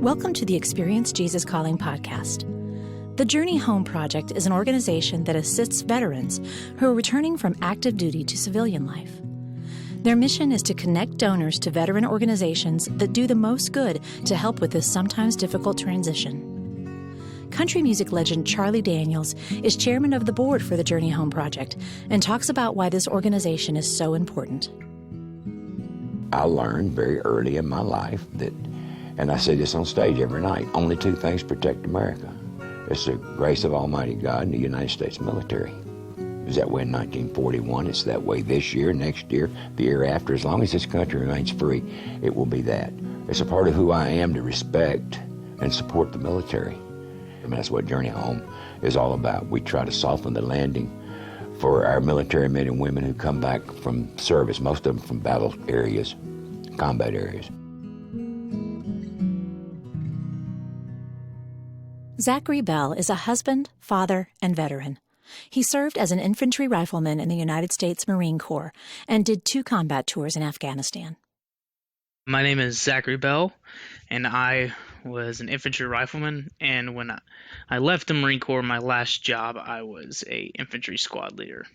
Welcome to the Experience Jesus Calling podcast. The Journey Home Project is an organization that assists veterans who are returning from active duty to civilian life. Their mission is to connect donors to veteran organizations that do the most good to help with this sometimes difficult transition. Country music legend Charlie Daniels is chairman of the board for the Journey Home Project and talks about why this organization is so important. I learned very early in my life that, and I say this on stage every night, only two things protect America. It's the grace of Almighty God and the United States military. It was that way in 1941. It's that way this year, next year, the year after. As long as this country remains free, it will be that. It's a part of who I am to respect and support the military. I mean, that's what Journey Home is all about. We try to soften the landing for our military men and women who come back from service, most of them from battle areas, combat areas. Zachary Bell is a husband, father, and veteran. He served as an infantry rifleman in the United States Marine Corps and did 2 combat tours in Afghanistan. My name is Zachary Bell, and I was an infantry rifleman, and when I left the Marine Corps, my last job, I was a infantry squad leader.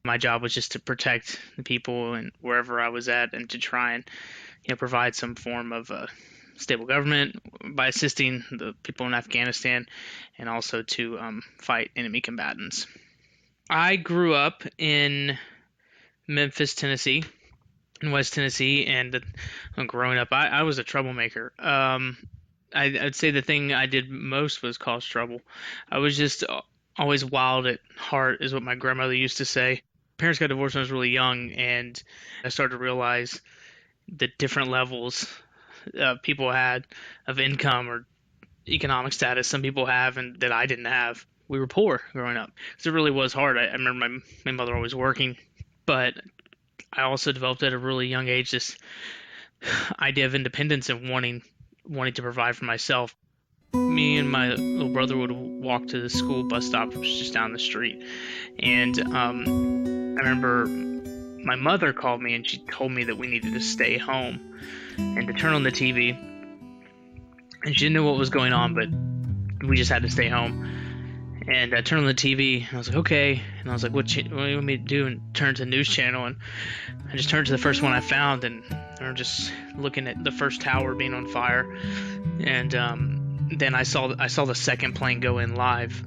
My job was just to protect the people and wherever I was at, and to try and provide some form of stable government by assisting the people in Afghanistan, and also to fight enemy combatants. I grew up in Memphis, Tennessee, in West Tennessee, and growing up, I was a troublemaker. I'd say the thing I did most was cause trouble. I was just always wild at heart, is what my grandmother used to say. Parents got divorced when I was really young, and I started to realize the different levels people had of income or economic status some people have and that I didn't have. We were poor growing up, because it really was hard. I remember my mother always working, but I also developed at a really young age this idea of independence and wanting to provide for myself. Me and my little brother would walk to the school bus stop, which was just down the street. And I remember my mother called me and she told me that we needed to stay home and to turn on the TV. And she didn't know what was going on, but we just had to stay home. And I turned on the TV, and I was like, okay. And I was like, what do you want me to do? And turn to the news channel, and I just turned to the first one I found, and I'm just looking at the first tower being on fire. And then I saw the second plane go in live.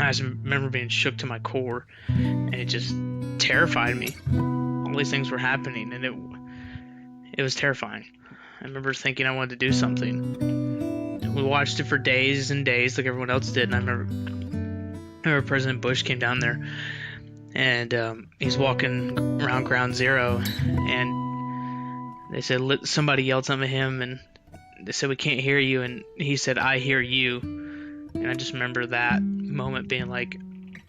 I just remember being shook to my core, and it just terrified me. All these things were happening, and it was terrifying. I remember thinking I wanted to do something. We watched it for days and days like everyone else did, and I remember President Bush came down there, and he's walking around Ground Zero, and they said, somebody yelled something at him, and they said, we can't hear you, and he said, I hear you. And I just remember that moment being like,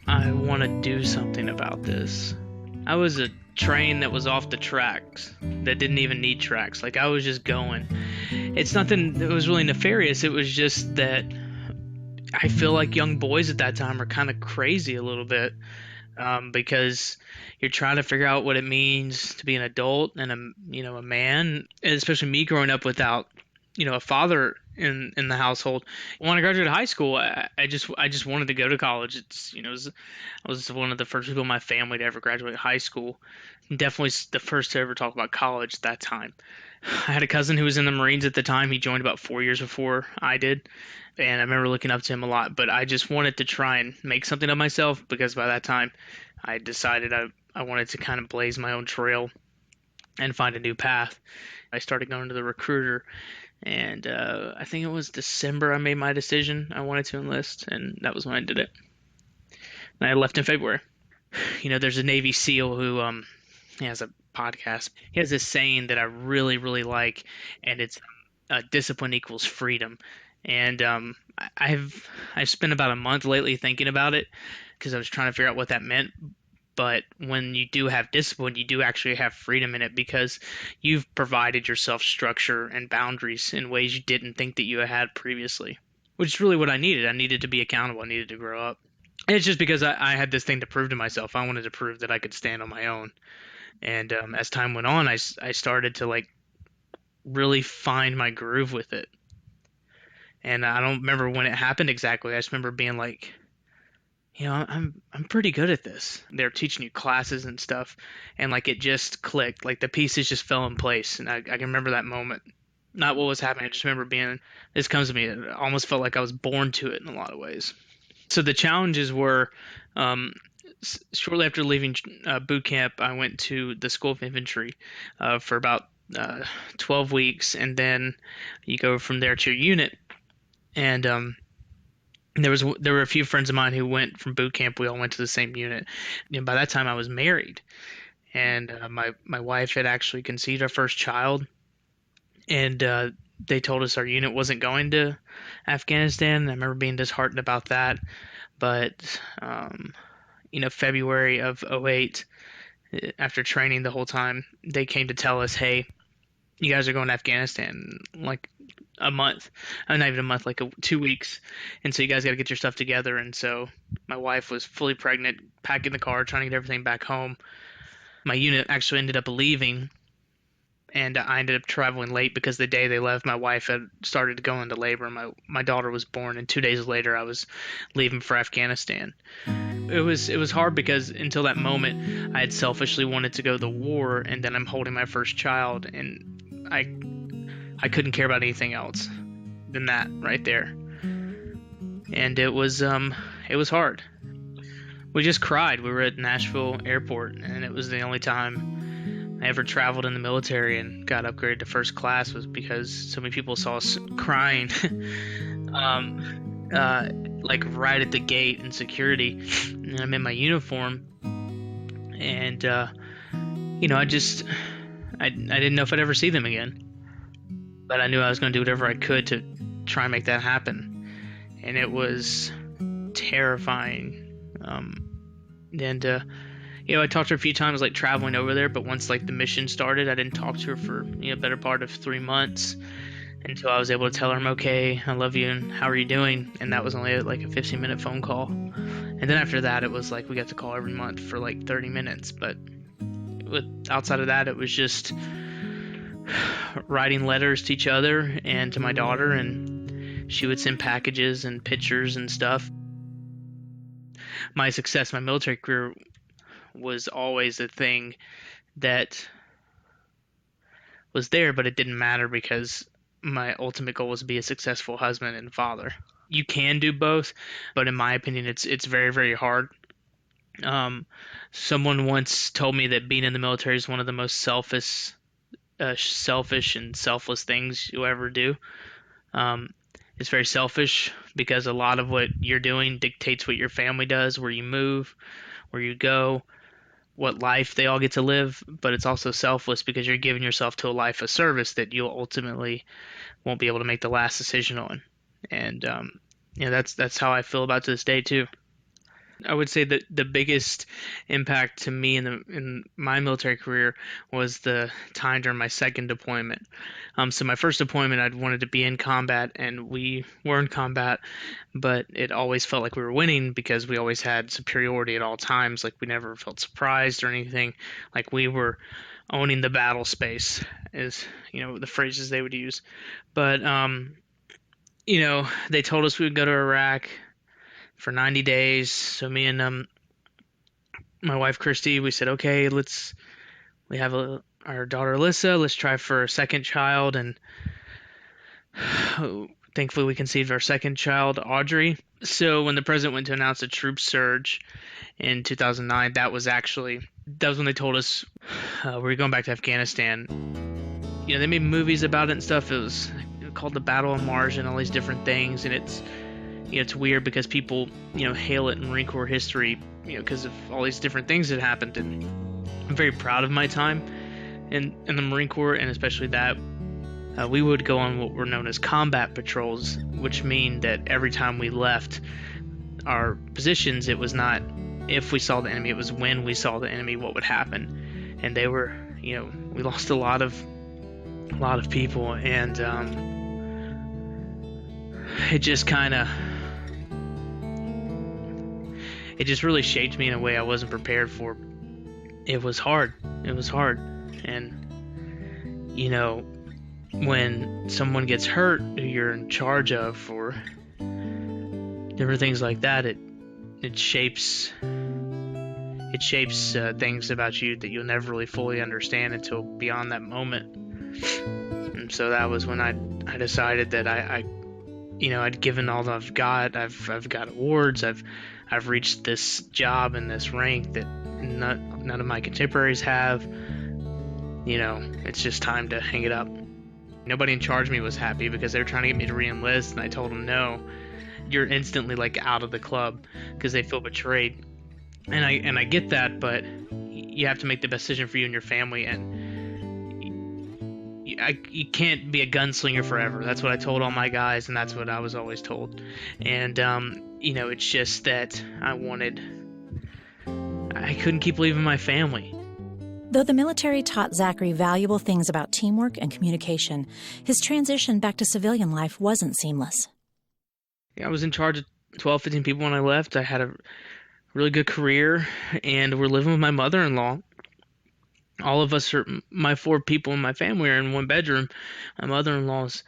I want to do something about this. I was a train that was off the tracks, that didn't even need tracks. Like, I was just going. It's nothing that was really nefarious. It was just that I feel like young boys at that time are kind of crazy a little bit, because you're trying to figure out what it means to be an adult and a man, and especially me growing up without a father in the household. When I graduated high school, I just wanted to go to college. I was one of the first people in my family to ever graduate high school. Definitely the first to ever talk about college at that time. I had a cousin who was in the Marines at the time. He joined about 4 years before I did, and I remember looking up to him a lot. But I just wanted to try and make something of myself, because by that time I decided I wanted to kind of blaze my own trail and find a new path. I started going to the recruiter, and I think it was December I made my decision. I wanted to enlist, and that was when I did it. And I left in February. There's a Navy SEAL who he has a podcast. He has this saying that I really, really like, and it's discipline equals freedom. And I've spent about a month lately thinking about it, because I was trying to figure out what that meant. But when you do have discipline, you do actually have freedom in it, because you've provided yourself structure and boundaries in ways you didn't think that you had previously, which is really what I needed. I needed to be accountable. I needed to grow up. And it's just because I had this thing to prove to myself. I wanted to prove that I could stand on my own. And as time went on, I started to really find my groove with it. And I don't remember when it happened exactly. I just remember being like, I'm pretty good at this. They're teaching you classes and stuff, and like it just clicked. Like the pieces just fell in place, and I can remember that moment. Not what was happening. I just remember being. This comes to me. It almost felt like I was born to it in a lot of ways. So the challenges were, shortly after leaving boot camp, I went to the School of Infantry for about 12 weeks, and then you go from there to your unit. And there were a few friends of mine who went from boot camp. We all went to the same unit. And by that time, I was married, and my wife had actually conceived our first child. And they told us our unit wasn't going to Afghanistan. I remember being disheartened about that. But February of '08, after training the whole time, they came to tell us, "Hey, you guys are going to Afghanistan like a month, not even a month, like 2 weeks, and so you guys got to get your stuff together." And so my wife was fully pregnant, packing the car, trying to get everything back home. My unit actually ended up leaving, and I ended up traveling late because the day they left, my wife had started to go into labor. My daughter was born, and 2 days later, I was leaving for Afghanistan. It was hard because until that moment, I had selfishly wanted to go to the war, and then I'm holding my first child, and I couldn't care about anything else than that right there. And it was hard. We just cried. We were at Nashville Airport, and it was the only time I ever traveled in the military and got upgraded to first class was because so many people saw us crying, like right at the gate in security. And I'm in my uniform, and I didn't know if I'd ever see them again. But I knew I was going to do whatever I could to try and make that happen. And it was terrifying. I talked to her a few times, like traveling over there, but once like the mission started, I didn't talk to her for a better part of 3 months until I was able to tell her I'm okay, I love you, and how are you doing? And that was only like a 15-minute phone call. And then after that, it was like we got to call every month for like 30 minutes. But outside of that, it was just writing letters to each other and to my daughter, and she would send packages and pictures and stuff. My success, my military career was always a thing that was there, but it didn't matter because my ultimate goal was to be a successful husband and father. You can do both, but in my opinion, it's very, very hard. Someone once told me that being in the military is one of the most selfish and selfless things you'll ever do. It's very selfish because a lot of what you're doing dictates what your family does, where you move, where you go, what life they all get to live. But it's also selfless because you're giving yourself to a life of service that you'll ultimately won't be able to make the last decision on. And that's how I feel about it to this day too. I would say that the biggest impact to me in my military career was the time during my second deployment. So my first deployment, I'd wanted to be in combat, and we were in combat, but it always felt like we were winning because we always had superiority at all times. Like we never felt surprised or anything. Like we were owning the battle space, is the phrases they would use. But they told us we would go to Iraq for 90 days. So me and my wife Christy, we said, okay, we have our daughter Alyssa, let's try for a second child. And thankfully we conceived our second child, Audrey. So when the president went to announce a troop surge in 2009, that was when they told us we were going back to Afghanistan. They made movies about it and stuff. It was called the Battle of Mars and all these different things. And it's weird because people, hail it in Marine Corps history, because of all these different things that happened. And I'm very proud of my time in the Marine Corps, and especially that we would go on what were known as combat patrols, which mean that every time we left our positions, it was not if we saw the enemy, it was when we saw the enemy, what would happen. And they were, we lost a lot of people, and it just really shaped me in a way I wasn't prepared for. It was hard. And, when someone gets hurt who you're in charge of, or different things like that, it shapes things about you that you'll never really fully understand until beyond that moment. And so that was when I decided that I'd given all that I've got. I've got awards. I've reached this job and this rank that none of my contemporaries have. It's just time to hang it up. Nobody in charge of me was happy because they were trying to get me to re-enlist, and I told them no. You're instantly out of the club because they feel betrayed, and I get that, but you have to make the best decision for you and your family, and you can't be a gunslinger forever. That's what I told all my guys, and that's what I was always told. And it's just that I couldn't keep leaving my family. Though the military taught Zachary valuable things about teamwork and communication, his transition back to civilian life wasn't seamless. I was in charge of 12, 15 people when I left. I had a really good career, and we're living with my mother-in-law. All of us my 4 people in my family are in one bedroom. My mother-in-law's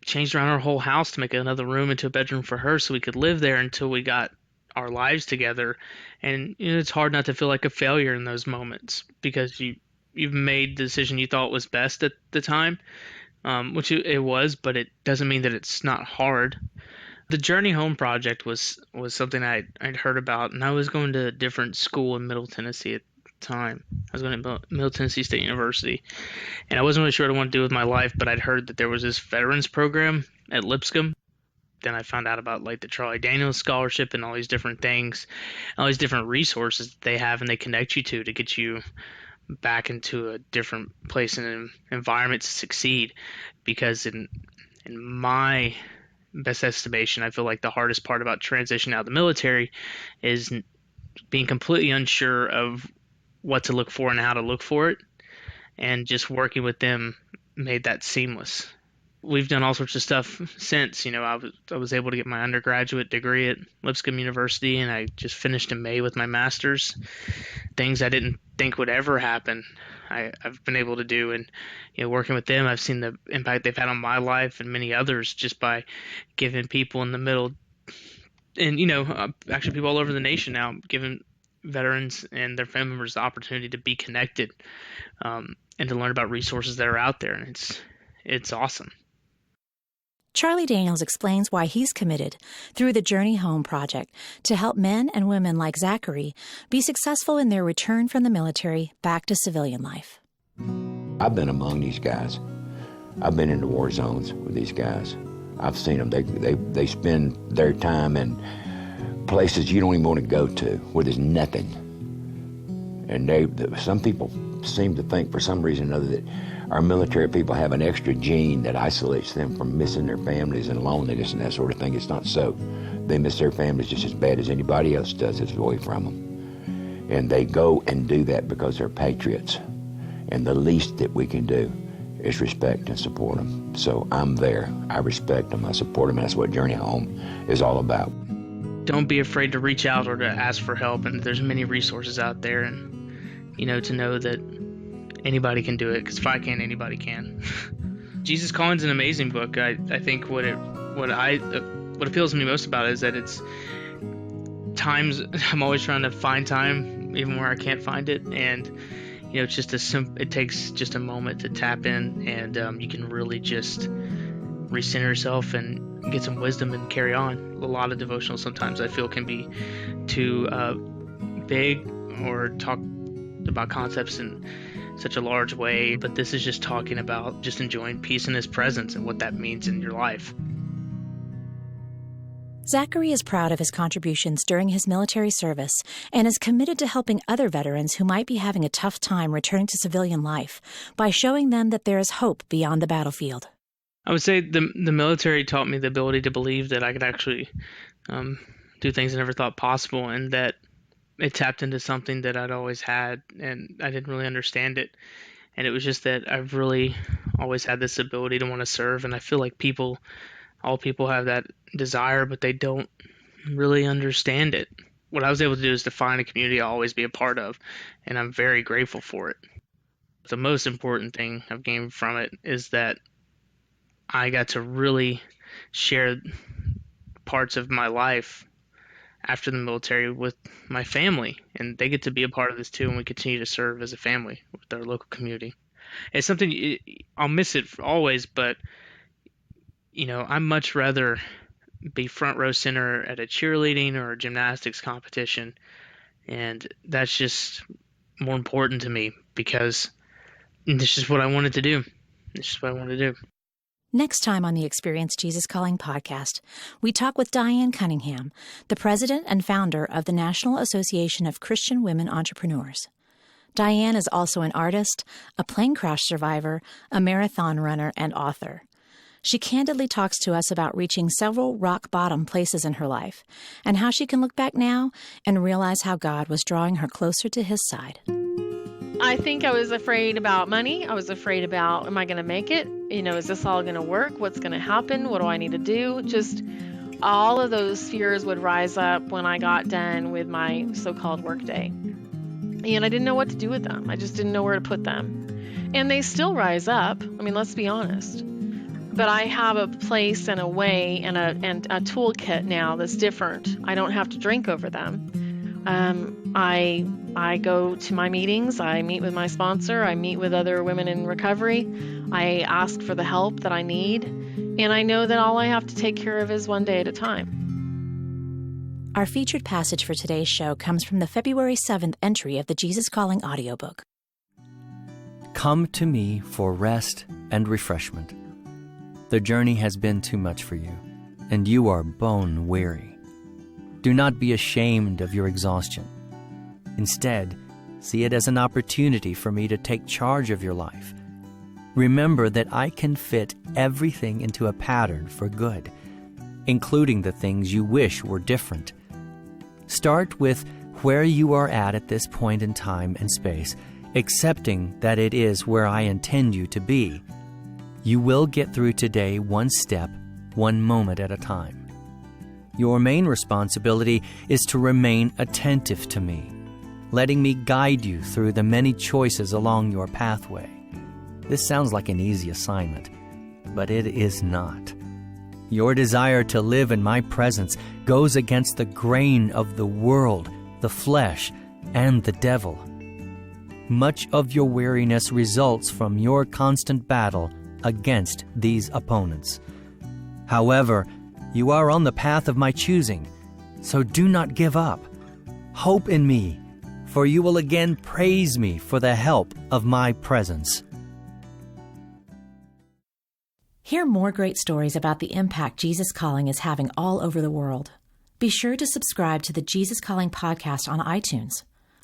changed around our whole house to make another room into a bedroom for her so we could live there until we got our lives together. And it's hard not to feel like a failure in those moments because you've made the decision you thought was best at the time, which it was, but it doesn't mean that it's not hard. The Journey Home project was something I'd heard about, and I was going to a different school in Middle Tennessee at the time. I was going to Middle Tennessee State University, and I wasn't really sure what I wanted to do with my life, but I'd heard that there was this veterans program at Lipscomb. Then I found out about the Charlie Daniels Scholarship and all these different things, all these different resources that they have and they connect you to get you back into a different place and an environment to succeed. Because in my best estimation, I feel like the hardest part about transitioning out of the military is being completely unsure of what to look for and how to look for it. And just working with them made that seamless. We've done all sorts of stuff since. I was able to get my undergraduate degree at Lipscomb University, and I just finished in May with my master's. Things I didn't think would ever happen, I've been able to do. And working with them, I've seen the impact they've had on my life and many others just by giving people in the middle, and actually people all over the nation now, giving veterans and their family members the opportunity to be connected, and to learn about resources that are out there. And it's awesome. Charlie Daniels explains why he's committed, through the Journey Home project, to help men and women like Zachary be successful in their return from the military back to civilian life. I've been among these guys. I've been in the war zones with these guys. I've seen them. They spend their time in places you don't even want to go to, where there's nothing. And some people seem to think, for some reason or other, that our military people have an extra gene that isolates them from missing their families and loneliness and that sort of thing. It's not so. They miss their families just as bad as anybody else does that's away from them. And they go and do that because they're patriots. And the least that we can do is respect and support them. So I'm there. I respect them. I support them. And that's what Journey Home is all about. Don't be afraid to reach out or to ask for help. And there's many resources out there. And, to know that anybody can do it, because if I can, anybody can. Jesus Calling's an amazing book. I think what appeals to me most about it is that it's times I'm always trying to find time, even where I can't find it, and it's just it takes just a moment to tap in, and you can really just recenter yourself and get some wisdom and carry on. A lot of devotionals sometimes I feel can be too big or talk about concepts in such a large way, but this is just talking about just enjoying peace in His presence and what that means in your life. Zachary is proud of his contributions during his military service and is committed to helping other veterans who might be having a tough time returning to civilian life by showing them that there is hope beyond the battlefield. I would say the military taught me the ability to believe that I could actually do things I never thought possible, and that it tapped into something that I'd always had, and I didn't really understand it. And it was just that I've really always had this ability to want to serve, and I feel like all people have that desire, but they don't really understand it. What I was able to do is to find a community I'll always be a part of, and I'm very grateful for it. The most important thing I've gained from it is that I got to really share parts of my life after the military with my family, and they get to be a part of this too, and we continue to serve as a family with our local community. It's something I'll miss it always, but I'd much rather be front row center at a cheerleading or a gymnastics competition, and that's just more important to me because this is what I wanted to do. This is what I want to do. Next time on the Experience Jesus Calling podcast, we talk with Diane Cunningham, the president and founder of the National Association of Christian Women Entrepreneurs. Diane is also an artist, a plane crash survivor, a marathon runner, and author. She candidly talks to us about reaching several rock-bottom places in her life and how she can look back now and realize how God was drawing her closer to His side. I think I was afraid about money. I was afraid about, am I going to make it? Is this all going to work? What's going to happen? What do I need to do? Just all of those fears would rise up when I got done with my so-called work day. And I didn't know what to do with them. I just didn't know where to put them. And they still rise up. Let's be honest. But I have a place and a way and a toolkit now that's different. I don't have to drink over them. I go to my meetings. I meet with my sponsor. I meet with other women in recovery. I ask for the help that I need. And I know that all I have to take care of is one day at a time. Our featured passage for today's show comes from the February 7th entry of the Jesus Calling audiobook. Come to me for rest and refreshment. The journey has been too much for you, and you are bone weary. Do not be ashamed of your exhaustion. Instead, see it as an opportunity for me to take charge of your life. Remember that I can fit everything into a pattern for good, including the things you wish were different. Start with where you are at this point in time and space, accepting that it is where I intend you to be. You will get through today one step, one moment at a time. Your main responsibility is to remain attentive to me, letting me guide you through the many choices along your pathway. This sounds like an easy assignment, but it is not. Your desire to live in my presence goes against the grain of the world, the flesh, and the devil. Much of your weariness results from your constant battle against these opponents. However, you are on the path of my choosing, so do not give up. Hope in me, for you will again praise me for the help of my presence. Hear more great stories about the impact Jesus Calling is having all over the world. Be sure to subscribe to the Jesus Calling podcast on iTunes.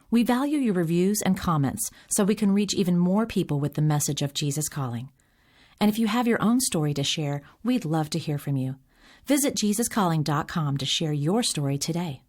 We value your reviews and comments so we can reach even more people with the message of Jesus Calling. And if you have your own story to share, we'd love to hear from you. Visit JesusCalling.com to share your story today.